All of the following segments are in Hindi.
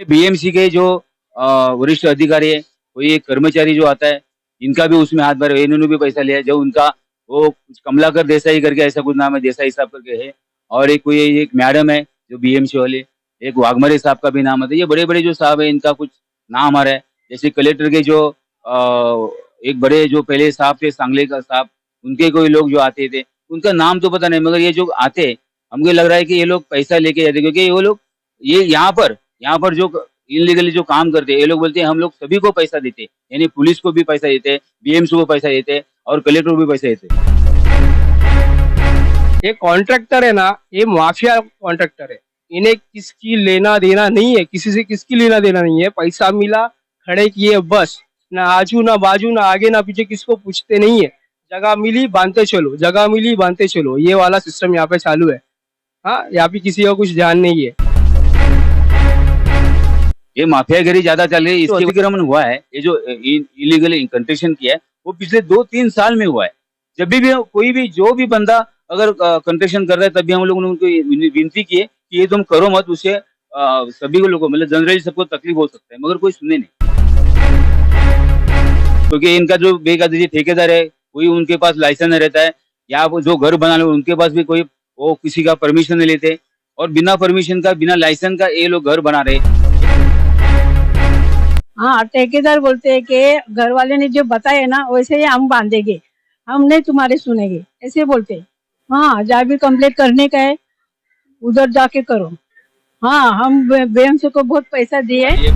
बीएमसी के जो वरिष्ठ अधिकारी है, कोई एक कर्मचारी जो आता है, इनका भी उसमें हाथ भरा, इन्होंने भी पैसा लिया है। जो उनका वो कुछ कमलाकर देसाई करके ऐसा कुछ नाम है, देसाई साहब करके है। और एक कोई एक मैडम है जो बीएमसी वाले, एक वाघमारे साहब का भी नाम आता है। ये बड़े-बड़े जो साहब है, इनका कुछ नाम आ रहा है। जैसे कलेक्टर के जो एक बड़े जो पहले साहब थे, सांगले का साहब, उनके कोई लोग जो आते थे, उनका नाम तो पता नहीं, मगर ये जो आते हैं, हमको लग रहा है कि ये लोग पैसा लेके जाते हैं, क्योंकि वो लोग ये यहाँ पर जो इल्लीगली जो काम करते हैं, ये लोग बोलते हैं हम लोग सभी को पैसा देते हैं, यानी पुलिस को भी पैसा देते हैं, बीएमसी को पैसा देते हैं और कलेक्टर को भी पैसा देते हैं। ये कॉन्ट्रैक्टर है ना, ये माफिया कॉन्ट्रैक्टर है। इन्हें किसकी लेना देना नहीं है, किसी से किसकी लेना देना नहीं है। पैसा मिला, खड़े किए, बस। ना आजू ना बाजू, ना आगे ना पीछे, किसको पूछते नहीं है। जगह मिली बांधते चलो, जगह मिली बांधते चलो, ये वाला सिस्टम यहाँ पे चालू है। हाँ, यहाँ पे किसी का कुछ ध्यान नहीं है। ये माफियागिरी ज्यादा चल रही है, इसके अतिक्रमण हुआ है। ये जो इलीगल कंस्ट्रक्शन किया है, वो पिछले 2-3 साल में हुआ है। जब भी कोई भी जो भी बंदा अगर कंस्ट्रक्शन कर रहा है, तभी हम लोगों ने उनको विनती की है कि ये तुम करो मत, उससे सभी को लोगों मतलब जनरली सबको तकलीफ हो सकता है, मगर कोई सुने नहीं। क्योंकि इनका जो बेकायदे ठेकेदार है, कोई उनके पास लाइसेंस नहीं रहता है, या वो जो घर बना रहे उनके पास भी कोई वो किसी का परमिशन नहीं लेते, और बिना परमिशन का, बिना लाइसेंस का ये लोग घर बना रहे हैं। हाँ, ठेकेदार बोलते हैं कि घर वाले ने जो बताया ना वैसे ही हम बांधेंगे, हम नहीं तुम्हारे सुनेंगे, ऐसे बोलते हैं। हाँ, जहाँ भी कंप्लेंट करने का है उधर जाके करो। हाँ, हम बीएमसी को बहुत पैसा दिए।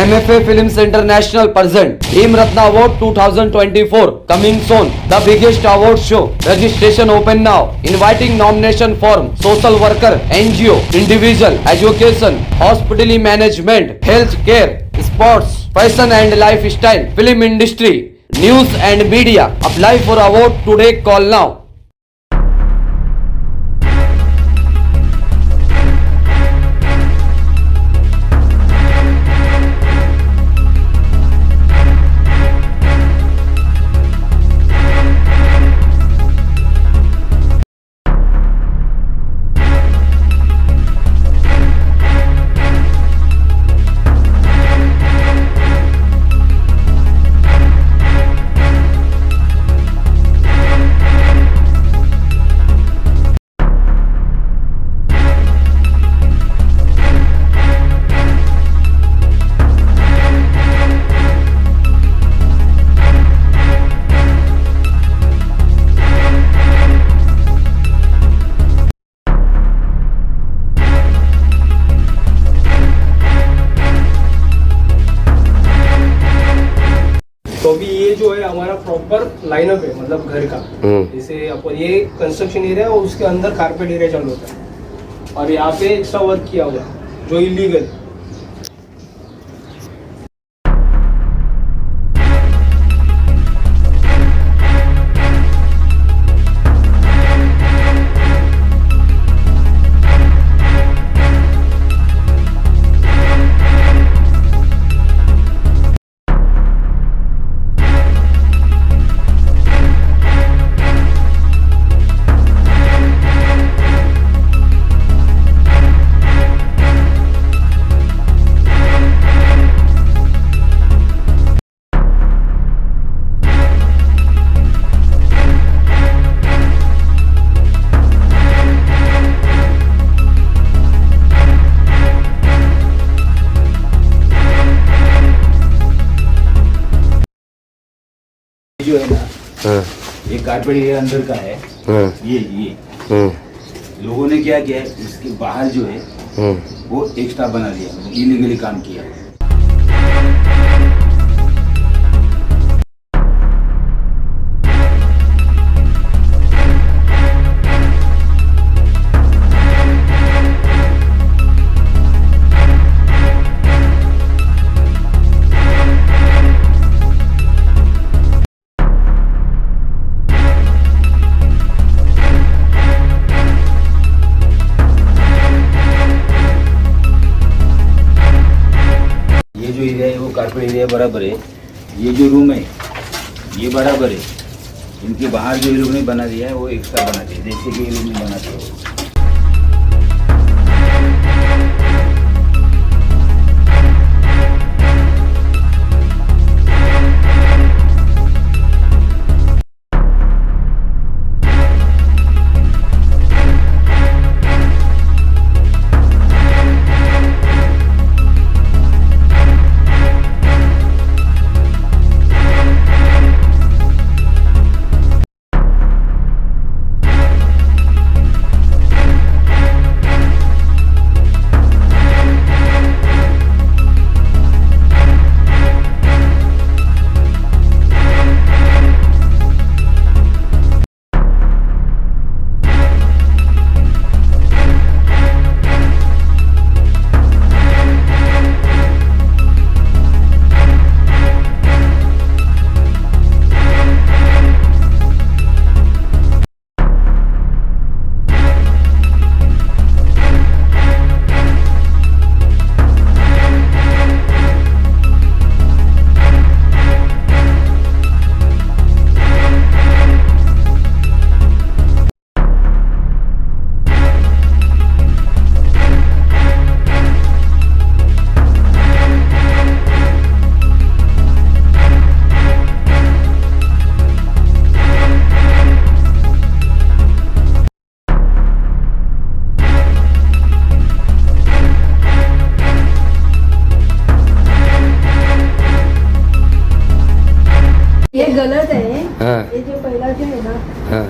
MFA Films International present Team Ratna Award 2024 coming soon. The biggest award show. Registration open now. Inviting nomination form. Social worker, NGO, individual, education, hospitality management, health care, sports, fashion and lifestyle, film industry, news and media. Apply for award today. Call now. तो अभी ये जो है हमारा प्रॉपर लाइनअप है, मतलब घर का। जैसे अपन ये कंस्ट्रक्शन एरिया और उसके अंदर कारपेट एरिया चालू होता है, और यहाँ पे एक्स्ट्रा वर्क किया हुआ है जो इलीगल। हाँ, ये कारपेट एरिया अंदर का है। हाँ, ये हाँ, लोगों ने क्या किया है, इसके बाहर जो है हाँ। वो एक्स्ट्रा बना दिया, इलीगली काम किया। ये जो एरिया है वो कारपेट एरिया बराबर है। ये जो रूम है ये बराबर है। इनके बाहर जो ये लोग ने बना दिया है वो एक्स्ट्रा बना दिया, जैसे कि ये लोग ने बनाते हैं। ये गलत है। हाँ, ये जो पहला जो है ना, हाँ।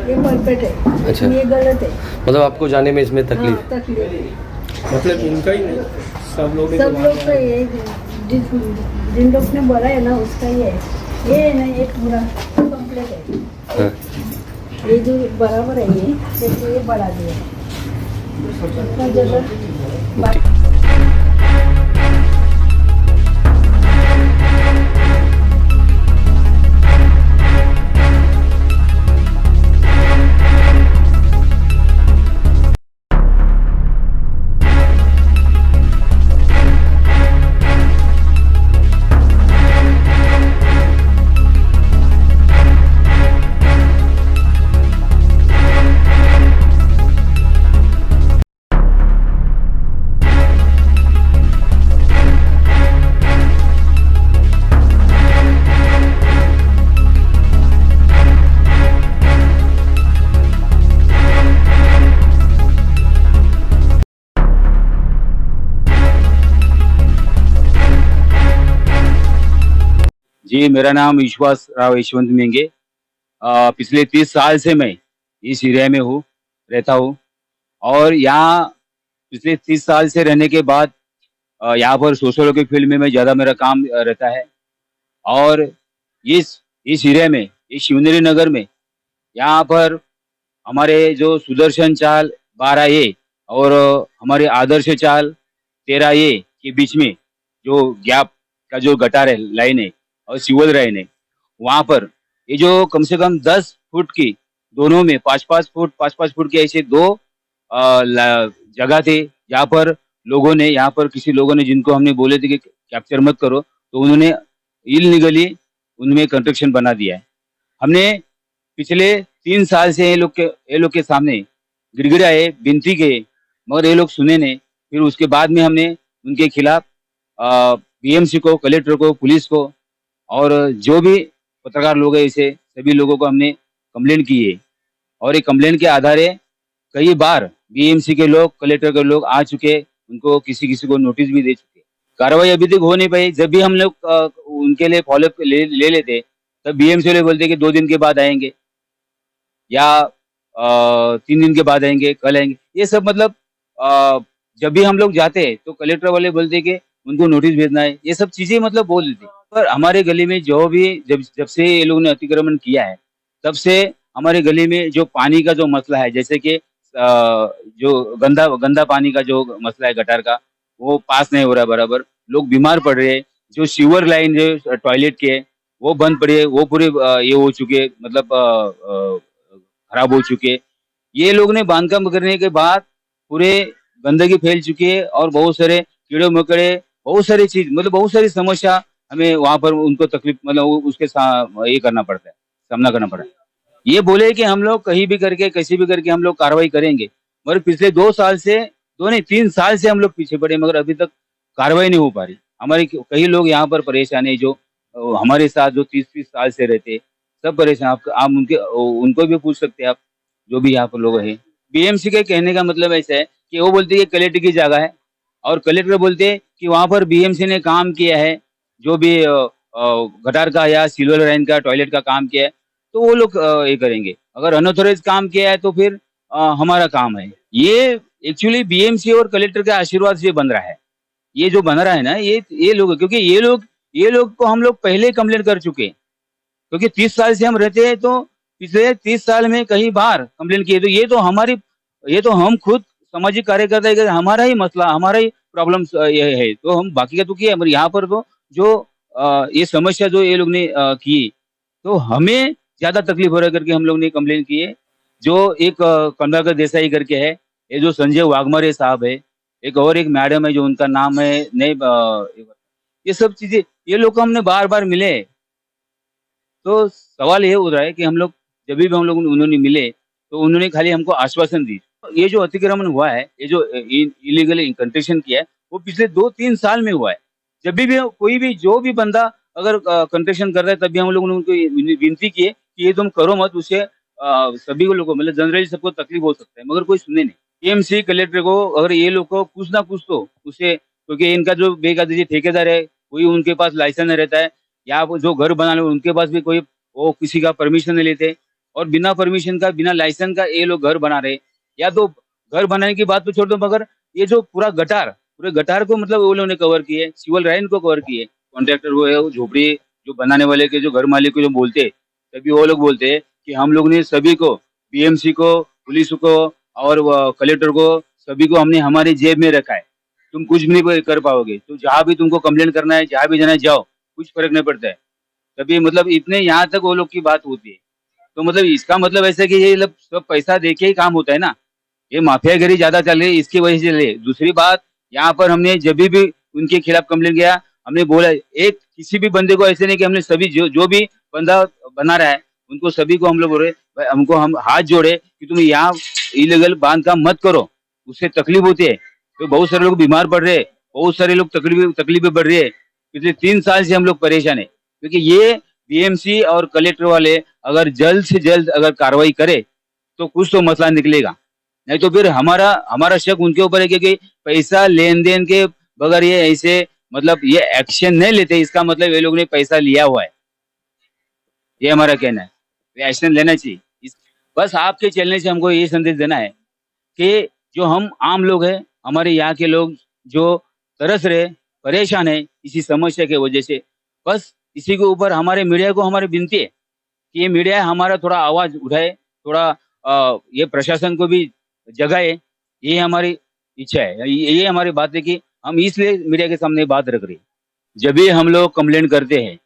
ये परफेक्ट है। अच्छा। ये गलत है। मतलब आपको जाने में इसमें हाँ, तकलीफ? मतलब इनका ही नहीं, सब लोग सब लोग का ये जिन लोग ने बोला है ना उसका ये है। ये नहीं, एक पूरा कंप्लीट है। हाँ, ये जो बराबर है ये देखो, ये बढ़ा दिया है। इतना जगह जी, मेरा नाम विश्वास राव यशवंत मेंगे। पिछले 30 साल से मैं इस एरिया में रहता हूँ। और यहाँ पिछले 30 साल से रहने के बाद यहाँ पर सोशल वर्क की फील्ड में मैं ज़्यादा मेरा काम रहता है। और इस एरिया में, इस शिवनेरी नगर में, यहाँ पर हमारे जो सुदर्शन चाल 12 ए और हमारे आदर्श चाल 13 ए के बीच में जो गैप का जो गटार है, लाइन है और सिवल लाइन है, वहाँ पर ये जो कम से कम 10 फुट की दोनों में 5-5 फुट के ऐसे दो जगह थे, जहाँ पर लोगों ने, यहाँ पर किसी लोगों ने जिनको हमने बोले थे कि कैप्चर मत करो, तो उन्होंने इल्लीगली उनमें कंस्ट्रक्शन बना दिया है। हमने पिछले 3 साल से ये लोग के सामने गिड़गिड़ाए, विनती किए, मगर ये लोग सुने नहीं। फिर उसके बाद में हमने उनके खिलाफ बीएमसी को, कलेक्टर को, पुलिस को और जो भी पत्रकार लोग हैं, ऐसे सभी लोगों को हमने कंप्लेंट की है। और ये कंप्लेंट के आधारे कई बार बीएमसी के लोग, कलेक्टर के लोग आ चुके, उनको किसी किसी को नोटिस भी दे चुके। कार्रवाई अभी तक हो नहीं पाई। जब भी हम लोग उनके लिए फॉलोअप ले लेते, तब बीएमसी वाले बोलते हैं कि 2 दिन के बाद आएंगे या 3 दिन के बाद आएंगे, कल आएंगे। ये सब मतलब अ, जब भी हम लोग जाते हैं तो कलेक्टर वाले बोलते हैं कि उनको नोटिस भेजना है। ये सब चीजें मतलब बोल देते हैं। पर हमारे गली में जो भी जब जब से ये लोगों ने अतिक्रमण किया है, तब से हमारे गली में जो पानी का जो मसला है, जैसे कि जो गंदा गंदा पानी का जो मसला है गटर का, वो पास नहीं हो रहा है बराबर। लोग बीमार पड़ रहे हैं। जो सीवर लाइन जो टॉयलेट के है, वो बंद पड़ी है, वो पूरे ये हो चुके, मतलब खराब हो चुके। ये लोग ने बांधकाम करने के बाद पूरे गंदगी फैल चुकी है और बहुत सारे कीड़े मकोड़े, बहुत सारी चीज, मतलब बहुत सारी समस्या हमें वहां पर उनको तकलीफ, मतलब उसके ये करना पड़ता है, सामना करना पड़ता है। ये बोले कि हम लोग कहीं भी करके कैसे भी करके हम लोग कार्रवाई करेंगे, मगर पिछले 2 साल से, 2 नहीं 3 साल से हम लोग पीछे पड़े, मगर अभी तक कार्रवाई नहीं हो पा रही। हमारे कई लोग यहाँ पर परेशान है, जो हमारे साथ जो 30-30 साल से रहते, सब परेशान। आप उनके उनको भी पूछ सकते हैं आप, जो भी यहाँ पर लोग हैं। बीएमसी के कहने का मतलब ऐसा है कि वो बोलते हैं कि कलेक्टर की जगह है, और कलेक्टर बोलते हैं कि वहाँ पर बीएमसी ने काम किया है, जो भी गटार का या सिल्वर लाइन का टॉयलेट का काम किया है, तो वो लोग ये करेंगे। अगर अनऑथोराइज काम किया है तो फिर हमारा काम है। ये एक्चुअली बीएमसी और कलेक्टर के आशीर्वाद से बन रहा है। ये जो बन रहा है ना, ये लोग, क्योंकि ये लोग को हम लोग पहले कंप्लेंट कर चुके हैं, क्योंकि 30 साल से हम रहते हैं, तो पिछले 30 साल में कई बार कंप्लेंट किए। तो ये तो हम खुद सामाजिक कार्यकर्ता है कि हमारा ही मसला, हमारा ही प्रॉब्लम ये है, तो हम बाकी का तो किया, मगर यहाँ पर तो जो ये समस्या जो ये लोग ने की, तो हमें ज्यादा तकलीफ हो रहा है करके हम लोग ने कंप्लेन की है। जो एक कमलाकर देसाई करके है, ये जो संजय वाघमारे साहब है, एक और एक मैडम है जो उनका नाम है नहीं, ये सब चीजें, ये लोग को हमने बार बार मिले। तो सवाल ये हो रहा है कि हम लोग जब भी हम लोग उन्होंने मिले, तो उन्होंने खाली हमको आश्वासन दी। ये जो अतिक्रमण हुआ है, ये जो इलीगल कंस्ट्रक्शन किया है, वो पिछले 2-3 साल में हुआ है। जब भी कोई भी जो भी बंदा अगर कंस्ट्रक्शन कर रहा है, तभी हम लोगों ने उनको विनती की है कि ये तुम करो मत, उससे सभी को लोगों, मतलब जनरली सबको तकलीफ हो सकता है, मगर कोई सुने नहीं। एएमसी कलेक्टर को अगर ये लोग को कुछ ना कुछ तो उससे, क्योंकि इनका जो बेकायदे ठेकेदार है, कोई उनके पास लाइसेंस नहीं रहता है, या वो जो घर बनाने उनके पास भी कोई, वो किसी का परमिशन नहीं लेते, और बिना परमिशन का, बिना लाइसेंस का ये लोग घर बना रहे। या तो घर बनाने की बात तो छोड़ दो, मगर ये जो पूरे गटार को मतलब वो लोगों ने कवर किए, सिविल लाइन को कवर किए। कॉन्ट्रैक्टर वो है, वो झोपड़ी जो बनाने वाले के जो घर मालिक को जो बोलते, तभी वो लोग बोलते हैं कि हम लोग ने सभी को, बीएमसी को, पुलिस को और कलेक्टर को, सभी को हमने हमारी जेब में रखा है। तुम कुछ भी नहीं कर पाओगे, तो जहाँ भी तुमको कंप्लेंट करना है, जहाँ भी जाना है जाओ, कुछ फर्क नहीं पड़ता है। तभी मतलब इतने यहाँ तक वो लोग की बात होती है। तो मतलब इसका मतलब ऐसा है कि ये लोग सब पैसा दे के ही काम होता है ना। ये माफियागिरी ज्यादा चल रही है, इसकी वजह से चल रही है। दूसरी बात, यहाँ पर हमने जब भी उनके खिलाफ कंप्लेंट किया, हमने बोला एक किसी भी बंदे को ऐसे नहीं कि हमने सभी जो भी बंदा बना रहा है, उनको सभी को हम लोग बोल रहे भाई, हमको हम हाथ जोड़े कि तुम यहाँ इलीगल बांधकाम मत करो, उससे तकलीफ होती है। तो बहुत सारे लोग बीमार पड़ रहे हैं, बहुत सारे लोग तकलीफें बढ़ रही है। पिछले 3 साल से हम लोग परेशान है, क्योंकि ये बीएमसी और कलेक्टर वाले अगर जल्द से जल्द अगर कार्रवाई करे, तो कुछ तो मसला निकलेगा। नहीं तो फिर हमारा शक उनके ऊपर है कि पैसा लेन देन के बगैर ये ऐसे, मतलब ये एक्शन नहीं लेते, इसका मतलब ये लोग ने पैसा लिया हुआ है। ये हमारा कहना है, ये एक्शन लेना चाहिए। बस आपके चलने से हमको ये संदेश देना है कि जो हम आम लोग हैं, हमारे यहाँ के लोग जो तरस रहे, परेशान है इसी समस्या की वजह से, बस इसी के ऊपर हमारे मीडिया को हमारी विनती है कि ये मीडिया हमारा थोड़ा आवाज उठाए, थोड़ा ये प्रशासन को भी जगाए। ये हमारी इच्छा है, ये हमारी बात है कि हम इसलिए मीडिया के सामने बात रख रहे हैं। जब भी हम लोग कंप्लेंट करते हैं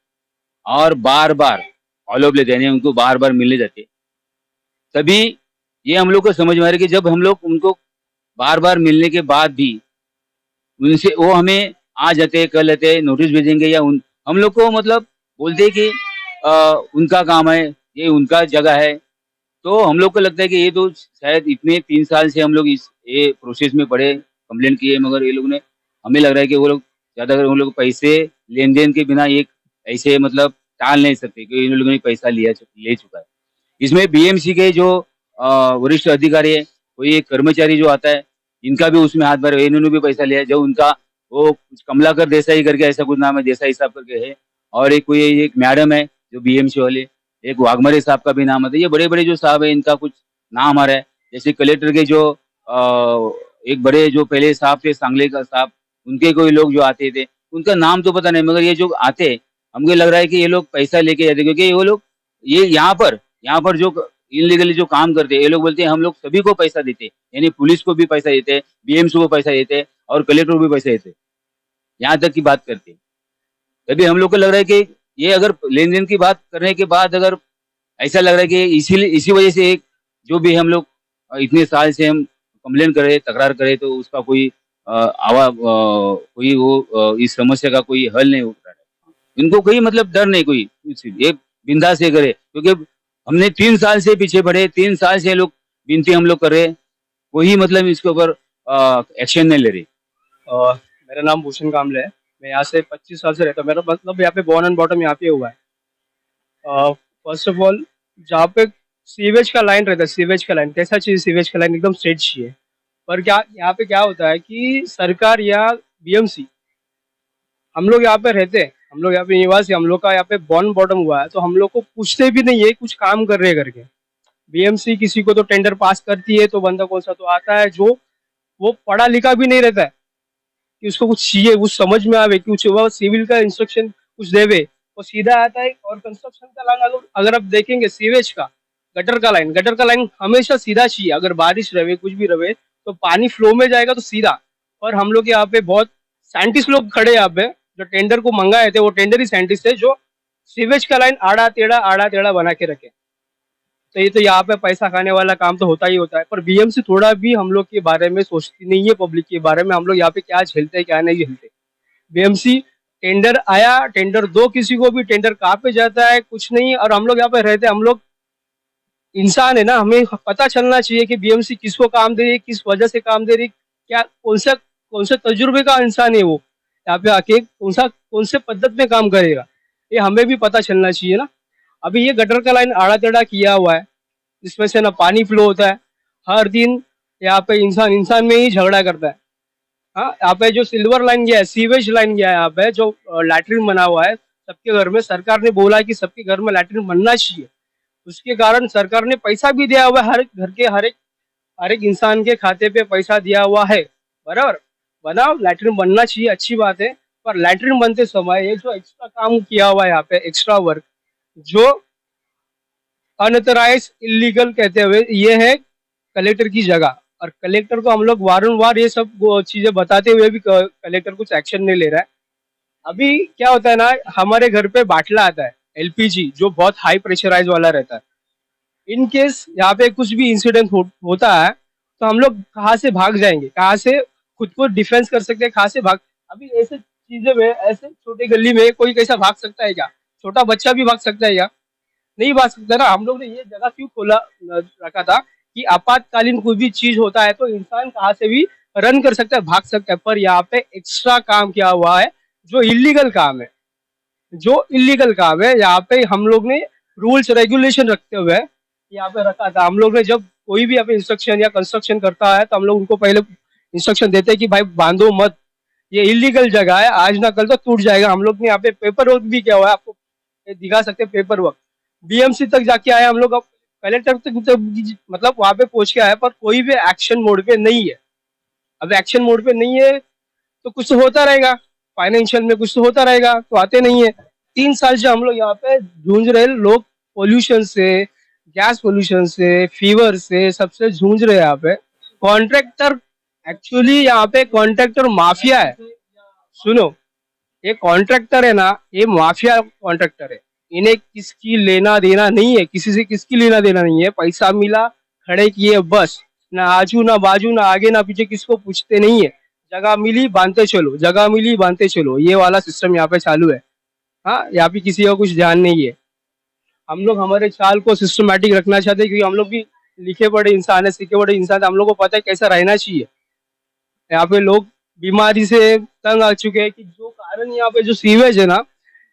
और बार बार फॉलोअप लेते हैं, उनको बार बार मिलने जाते, तभी ये हम लोग को समझ में आ रहा है कि जब हम लोग उनको बार बार मिलने के बाद भी उनसे वो हमें आ जाते, कर लेते, नोटिस भेजेंगे, या हम लोग को मतलब बोलते हैं कि उनका काम है, ये उनका जगह है। तो हम लोग को लगता है कि ये तो शायद इतने 3 साल से हम लोग ये प्रोसेस में पड़े, कंप्लेंट किए, मगर ये लोग ने, हमें लग रहा है कि वो लोग ज्यादातर उन लोग पैसे लेन देन के बिना एक ऐसे मतलब टाल नहीं सकते, क्योंकि इन लोगों ने पैसा ले चुका है। इसमें बीएमसी के जो वरिष्ठ अधिकारी है, कोई एक कर्मचारी जो आता है, इनका भी उसमें हाथ भरे, इन्होंने भी पैसा लिया है। जो उनका वो कमलाकर देसाई करके ऐसा कुछ नाम है, देसाई साहब करके है, और एक कोई एक मैडम है, जो बीएमसी वाले, एक वाघमरे साहब का भी नाम आता है। ये बड़े बड़े जो साहब है इनका कुछ नाम आ रहा है। जैसे कलेक्टर के जो एक बड़े जो पहले साहब थे सांगले का साहब, उनके कोई लोग जो आते थे, उनका नाम तो पता नहीं, मगर ये जो आते हमको लग रहा है कि ये लोग पैसा लेके जाते, क्योंकि वो लोग ये यहाँ पर जो इनलीगली जो काम करते हैं, ये लोग बोलते हैं हम लोग सभी को पैसा देते हैं, यानी पुलिस को भी पैसा देते हैं, बीएमसी को पैसा देते हैं और कलेक्टर को भी पैसा देते हैं, यहाँ तक की बात करते हैं। तभी हम लोग को लग रहा है कि ये अगर लेन देन की बात करने के बाद अगर ऐसा लग रहा है कि इसी वजह से एक जो भी हम लोग इतने साल से हम कंप्लेन कर रहे, तकरार करे, तो उसका कोई कोई वो इस समस्या का कोई हल नहीं हो रहा है। इनको कोई मतलब डर नहीं, कोई कुछ ये बिंदास से करे, क्योंकि हमने 3 साल से पीछे बढ़े, 3 साल से लोग विनती हम लोग कर रहे, कोई मतलब इसके ऊपर एक्शन नहीं ले रहे। मेरा नाम भूषण कामले है। मैं यहाँ से 25 साल से रहता हूँ। मेरा मतलब यहाँ पे बॉर्न एंड बॉटम यहाँ पे हुआ है। फर्स्ट ऑफ ऑल, जहाँ पे सीवेज का लाइन रहता है, सीवेज का लाइन कैसा चाहिए? सीवेज का लाइन एकदम स्ट्रेट चाहिए। पर क्या यहाँ पे क्या होता है कि सरकार या बीएमसी, हम लोग यहाँ पे रहते हैं, हम लोग यहाँ पे निवासी, हम लोग का यहाँ पे बॉर्न बॉटम हुआ है, तो हम लोग को पूछते भी नहीं है कुछ काम कर रहे करके। बीएमसी किसी को तो टेंडर पास करती है, तो बंदा कौन सा तो आता है जो वो पढ़ा लिखा भी नहीं रहता है कि उसको कुछ चाहिए, कुछ समझ में आवे, कुछ वो सिविल का इंस्ट्रक्शन कुछ देवे, वो सीधा आता है। और कंस्ट्रक्शन का लाइन अगर आप देखेंगे, सीवेज का, गटर का लाइन हमेशा सीधा चाहिए। अगर बारिश रहे, कुछ भी रहे, तो पानी फ्लो में जाएगा तो सीधा। और हम लोग यहाँ पे बहुत साइंटिस्ट लोग खड़े यहाँ पे, जो टेंडर को मंगाए थे, वो टेंडर ही साइंटिस्ट है जो सीवेज का लाइन आड़ा टेढ़ा बना के रखे। तो ये तो यहाँ पे पैसा खाने वाला काम तो होता ही होता है। पर बीएमसी थोड़ा भी हम लोग के बारे में सोचती नहीं है, पब्लिक के बारे में, हम लोग यहाँ पे क्या झेलते हैं क्या नहीं झेलते। बीएमसी टेंडर आया, टेंडर दो किसी को भी, टेंडर कहाँ पे जाता है कुछ नहीं। और हम लोग यहाँ पे रहते हैं, हम लोग इंसान है ना, हमें पता चलना चाहिए कि बीएमसी किसको काम दे रही है, किस वजह से काम दे रही है, क्या कौन से तजुर्बे का इंसान है वो, यहाँ पे आके कौन से पद्धत में काम करेगा, ये हमें भी पता चलना चाहिए ना। अभी ये गटर का लाइन आड़ा टेढ़ा किया हुआ है, जिसमें से ना पानी फ्लो होता है। हर दिन यहाँ पे इंसान में ही झगड़ा करता है। हाँ, यहाँ पे जो सिल्वर लाइन गया है, सीवेज लाइन गया है, यहाँ पे जो लैट्रिन बना हुआ है सबके घर में, सरकार ने बोला कि सबके घर में लैट्रिन बनना चाहिए। उसके कारण सरकार ने पैसा भी दिया हुआ है, हर घर के हर एक इंसान के खाते पे पैसा दिया हुआ है। बराबर, बनाओ, लैट्रिन बनना चाहिए, अच्छी बात है। पर लैट्रिन बनते समय ये जो एक्स्ट्रा काम किया हुआ है यहाँ पे, एक्स्ट्रा वर्क, जो अनऑथराइज इलीगल कहते हुए, ये है कलेक्टर की जगह। और कलेक्टर को हम लोग वारंवार ये सब चीजें बताते हुए भी कलेक्टर कुछ एक्शन नहीं ले रहा है। अभी क्या होता है ना, हमारे घर पे बाटला आता है एलपीजी, जो बहुत हाई प्रेशराइज वाला रहता है। इन केस यहाँ पे कुछ भी इंसिडेंट होता है, तो हम लोग कहाँ से भाग जाएंगे, कहाँ से खुद को डिफेंस कर सकते हैं, कहाँ से भाग। अभी ऐसे चीजें में, ऐसे छोटे गली में कोई कैसा भाग सकता है क्या? छोटा बच्चा भी भाग सकता है क्या? नहीं भाग सकता ना। हम लोग ने ये जगह क्यों खोला रखा था कि आपातकालीन कोई भी चीज होता है तो इंसान कहाँ से भी रन कर सकता है, भाग सकता है। पर यहाँ पे एक्स्ट्रा काम किया हुआ है, जो इलीगल काम है, यहाँ पे हम लोग ने रूल्स रेगुलेशन रखते हुए यहाँ पे रखा था। हम लोग ने जब कोई भी यहाँ पे इंस्ट्रक्शन या कंस्ट्रक्शन करता है, तो हम लोग उनको पहले इंस्ट्रक्शन देते हैं कि भाई बांधो मत, ये इलीगल जगह है, आज ना कल तो टूट जाएगा। हम लोग ने यहाँ पे पेपर वर्क भी किया हुआ है, आपको दिखा सकते हैं पेपर वर्क। बीएमसी तक जाके आए हम लोग, अब कलेक्टर तक मतलब वहां पे पहुंच के आए, पर कोई भी एक्शन मोड पे नहीं है। अब एक्शन मोड पे नहीं है तो कुछ तो होता रहेगा, फाइनेंशियल में कुछ तो होता रहेगा, तो आते नहीं है। 3 साल से हम लोग यहाँ पे जूझ रहे, लोग पोल्यूशन से, गैस पोल्यूशन से, फीवर से, सबसे जूझ रहे हैं यहाँ पे। कॉन्ट्रैक्टर, एक्चुअली यहाँ पे कॉन्ट्रैक्टर माफिया है। सुनो, ये कॉन्ट्रैक्टर है ना, ये माफिया कॉन्ट्रैक्टर है। इन्हें किसकी लेना देना नहीं है, किसी से किसकी लेना देना नहीं है। पैसा मिला, खड़े किए, बस। ना आजू ना बाजू, ना आगे ना पीछे, किसको पूछते नहीं है। जगह मिली बांधते चलो, जगह मिली बांधते चलो, ये वाला सिस्टम यहाँ पे चालू है। हाँ, यहाँ पे किसी का कुछ ध्यान नहीं है। हम लोग हमारे चाल को सिस्टमैटिक रखना चाहते हैं, क्योंकि हम लोग भी लिखे पढ़े इंसान है, सीखे पढ़े इंसान है। हम लोग को पता है कैसा रहना चाहिए। यहाँ पे लोग बीमारी से तंग आ चुके हैं कि जो कारण यहाँ पे जो सीवेज है ना,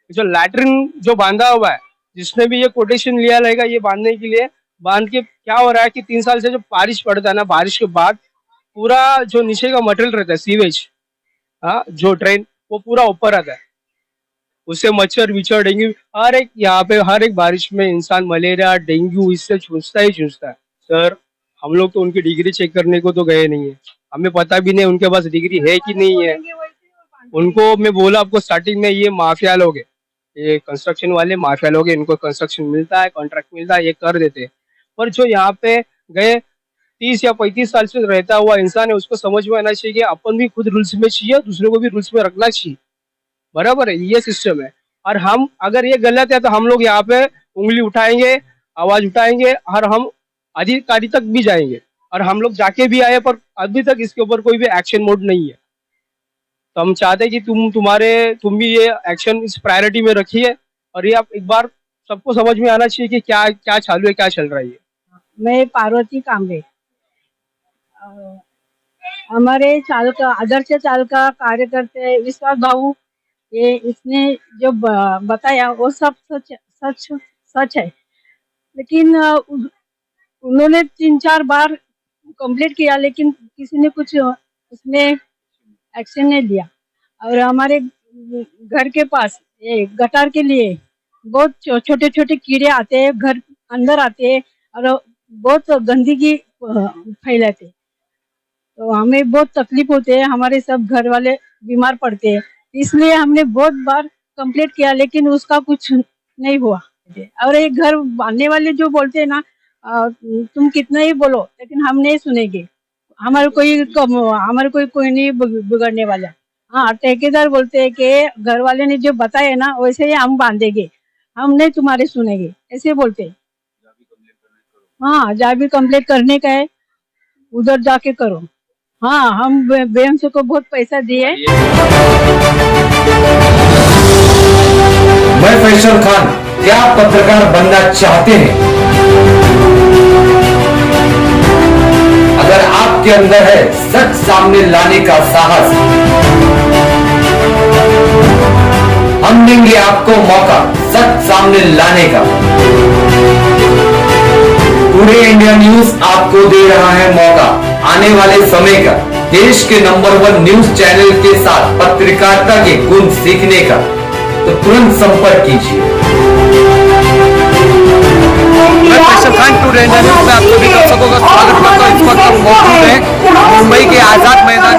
जो लैट्रिन जो बांधा हुआ है, जिसने भी ये कोटेशन लिया रहेगा ये बांधने के लिए, बांध के क्या हो रहा है कि 3 साल से जो बारिश पड़ता है ना, बारिश के बाद पूरा जो नीचे का मटेरियल रहता है सीवेज, हाँ, जो ड्रेन, वो पूरा ऊपर आता है। उससे मच्छर विच्छर डेंगू हर एक यहाँ पे हर एक बारिश में इंसान मलेरिया डेंगू इससे जूझता ही जूझता है। सर हम लोग तो उनकी डिग्री चेक करने को तो गए नहीं है, हमें पता भी नहीं उनके पास डिग्री है कि नहीं है। उनको मैं बोला आपको स्टार्टिंग में ये माफिया लोग है, ये कंस्ट्रक्शन वाले माफिया लोग है, इनको कंस्ट्रक्शन मिलता है कॉन्ट्रैक्ट मिलता है ये कर देते हैं। पर जो यहाँ पे गए 30 या 35 साल से रहता हुआ इंसान है उसको समझ में आना चाहिए कि अपन भी खुद रूल्स में चाहिए, दूसरों को भी रूल्स में रखना चाहिए। बराबर है, ये सिस्टम है। और हम अगर ये गलत है तो हम लोग यहाँ पे उंगली उठाएंगे, आवाज उठाएंगे और हम अधिकारी तक भी जाएंगे और हम लोग जाके भी आए पर अभी तक इसके ऊपर कोई भी एक्शन मोड नहीं है। तो हम चाहते हैं कि तुम भी ये एक्शन इस प्रायोरिटी में रखिए और ये आप एक बार सबको समझ में आना चाहिए कि क्या क्या चालू है, क्या चल रहा है। मैं पार्वती कांबळे, हमारे चालक आदर्श चालक कार्यकर्ते विश्वास भाऊ, ये इसने जो बताया वो सब सच सच सच है। लेकिन उन्होंने 3-4 बार कंप्लीट किया लेकिन किसी ने कुछ उसमें एक्शन नहीं लिया। और हमारे घर के पास ये गटार के लिए बहुत छोटे छोटे कीड़े आते हैं, घर अंदर आते हैं और बहुत गंदगी फैलाते, तो हमें बहुत तकलीफ होते है, हमारे सब घर वाले बीमार पड़ते हैं। इसलिए हमने बहुत बार कंप्लीट किया लेकिन उसका कुछ नहीं हुआ। और एक घर बांधने वाले जो बोलते हैं ना, तुम कितना ही बोलो लेकिन हम नहीं सुनेंगे, हमारे कोई नहीं बिगड़ने वाला। हाँ, ठेकेदार बोलते हैं कि घर वाले ने जो बताया ना वैसे ही हम बांधेंगे, हम नहीं तुम्हारे सुनेंगे, ऐसे बोलते हैं। हाँ, जहाँ भी कंप्लीट करने का है उधर जाके करो। हाँ, हम BMC को बहुत पैसा दिए। मैं फैसल खान, क्या आप पत्रकार बनना चाहते हैं? अगर आपके अंदर है सच सामने लाने का साहस, हम देंगे आपको मौका सच सामने लाने का। टुडे इंडिया न्यूज आपको दे रहा है मौका आने वाले समय का देश के नंबर 1 न्यूज चैनल के साथ पत्रकारिता के गुण सीखने का। तो तुरंत संपर्क कीजिए। मैं Faisal Khan, today India news में आप सभी दर्शकों का स्वागत करता हूँ। इस वक्त हम मौजूद हैं मुंबई के आजाद मैदान